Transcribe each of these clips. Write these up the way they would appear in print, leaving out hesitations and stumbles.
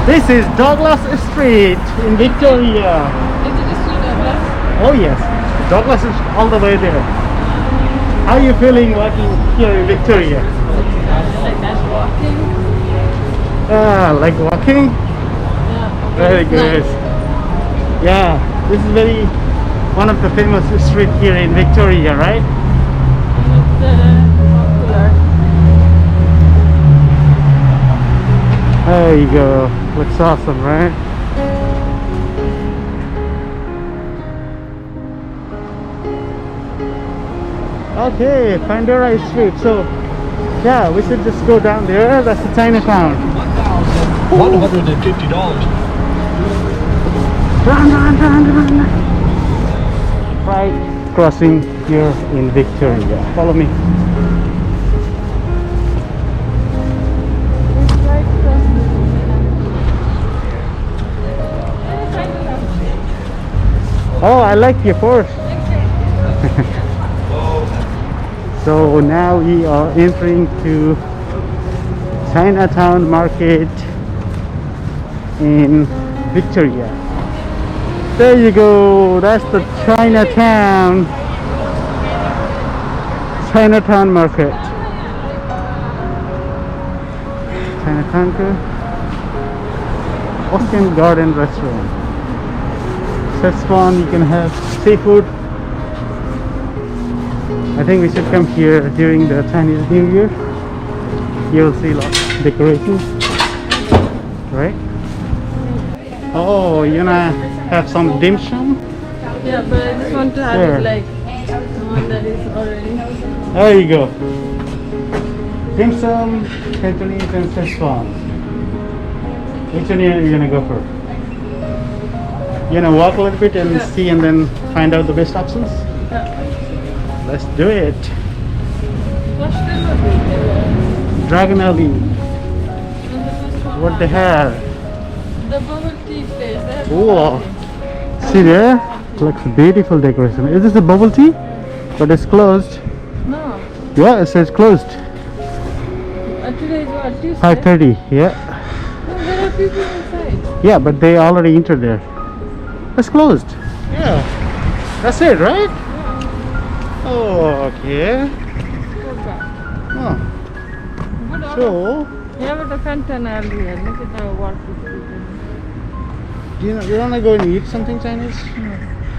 This is Douglas Street in Victoria. Is it still Douglas? Oh yes, Douglas is all the way there. How are you feeling walking here in Victoria? Like that's walking. Like walking? Yeah. Very good. Yeah, this is one of the famous street here in Victoria, right? It's popular. There you go. Looks awesome, right? Okay, Pandora Street. So, yeah, we should just go down there. That's the Chinatown. $150. Run. Right crossing here in Victoria. Follow me. It's right across the Oh, I like your Porsche. So now we are entering to Chinatown Market in Victoria. There you go. That's the Chinatown Market. Chinatown Ocean Garden Restaurant. That's fun. You can have seafood. I think we should come here during the Chinese New Year. You'll see lots of decorations, right? Oh, you wanna have some dim sum? Yeah, but I just want to have Sure. it like the one that is already. There you go. Dim sum, Cantonese, and Szechuan. Which one are you gonna go for? You gonna walk a little bit and see, and then find out the best options? Yeah. Let's do it. What's the movie? Dragon Alley. What the hell? The bubble tea place. They have Whoa. bubble tea. See there? Looks beautiful decoration. Is this a bubble tea? But it's closed. No. Yeah, it says closed. Today is what? Tuesday? 5:30. Yeah. No, there are people inside. Yeah, but they already entered there. It's closed. Yeah. That's it, right? Oh, okay. Go back. Oh. Good order. So, Yeah, but the FanTan earlier. Look at the wharf. you wanna go and eat something Chinese?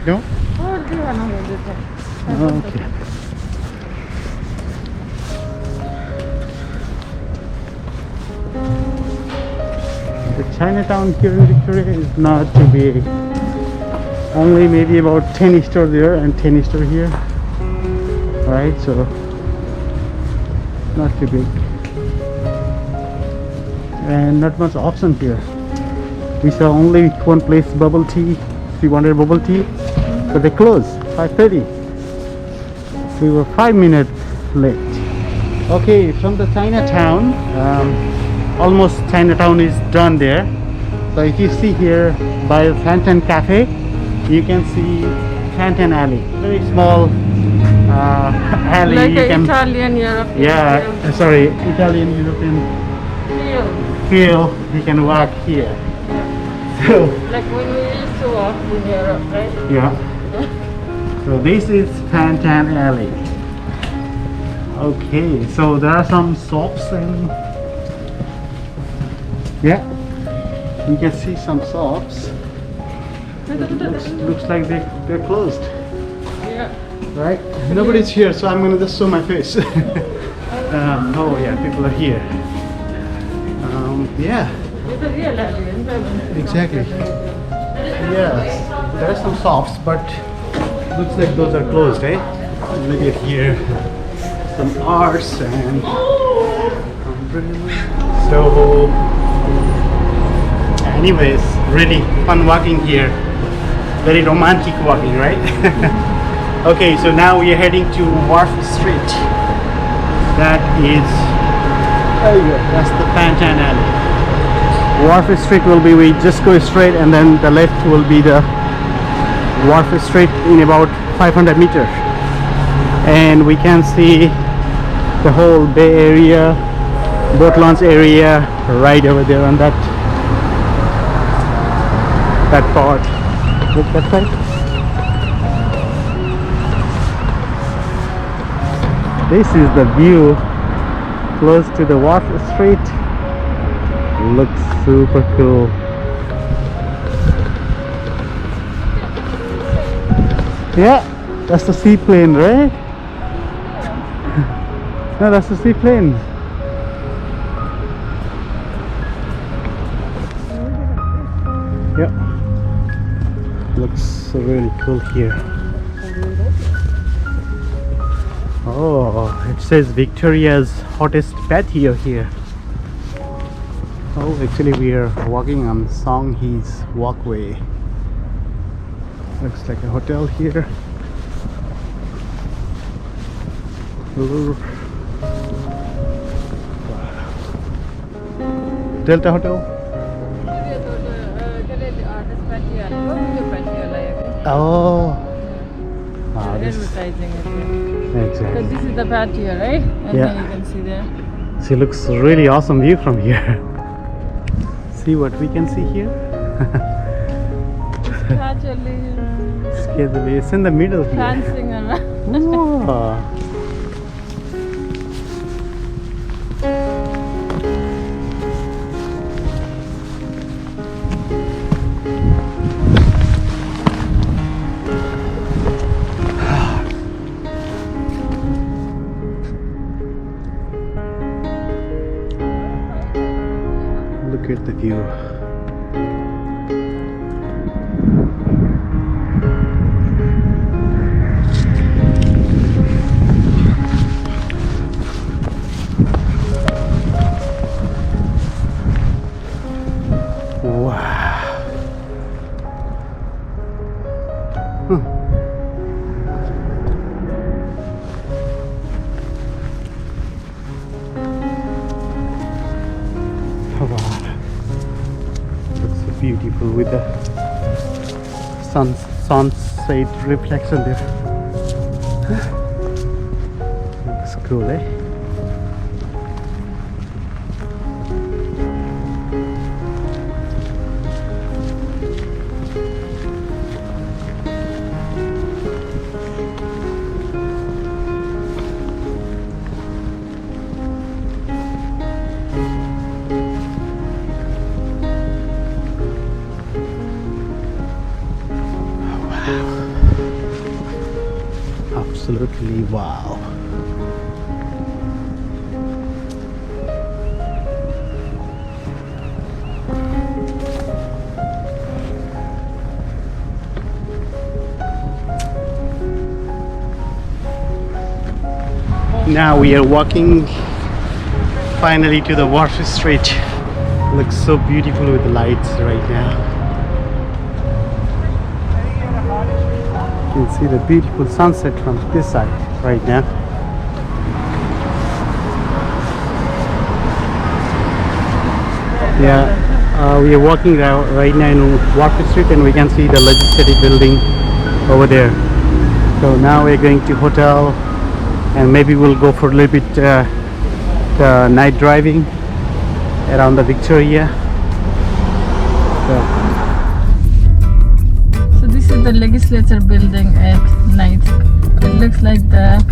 No? Oh, do you want to do Okay. The Chinatown here in Victoria is not too big. Only maybe about 10 stores there and 10 stores here. Right, so not too big. And not much option here. We saw only one place bubble tea. We wanted bubble tea, but they closed 5:30. We were 5 minutes late. Okay, from the Chinatown, almost Chinatown is done there. So if you see here by the FanTan Cafe, you can see FanTan Alley. Very small alley. Like you an can, Italian, European. yeah, sorry, Italian European Feel. feel. You can walk here. So Like when we used to walk in Europe, right? yeah. So this is FanTan Alley. Okay, so there are some shops and yeah, you can see some shops. Looks like they're closed, Yeah. right? Nobody's here, so I'm gonna just show my face. Oh yeah, people are here. Yeah, It's a real alley. exactly. Yeah, there are some shops, but looks like those are closed, eh? Look at here, some arts and so. Anyways, really fun walking here. Very romantic walking, right? Okay, so now we are heading to Wharf Street. That is, there you go, that's the FanTan Alley. Wharf Street will be, we just go straight and then the left will be the Wharf Street in about 500 meters. And we can see the whole Bay Area, boat launch area right over there on that that part. Look that side. This is the view close to the wharf street. Looks super cool. Yeah, that's the seaplane, right? No, that's the seaplane. Yep. Looks really cool here. Oh, it says Victoria's hottest patio here. Oh, actually we are walking on Songhee's walkway. Looks like a hotel here. Wow. Delta Hotel. Oh. Wow, this Advertising it. exactly. So this is the patio, right? And Yeah. then you can see there. See, looks really awesome view from here. See what we can see here. Actually, It's in the middle here. dancing around. Whoa. Look at the view. Wow. Wow. Looks so beautiful with the sunset reflection there. Looks cool, eh? Absolutely wow. Now we are walking finally to the wharf street. Looks so beautiful with the lights right now. You can see the beautiful sunset from this side right now. Yeah, we are walking right now in Wharf Street and we can see the legislative building over there. So now we're going to hotel and maybe we'll go for a little bit night driving around the Victoria. So this is the legislature building at night. It looks like the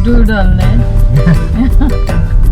doodle, eh?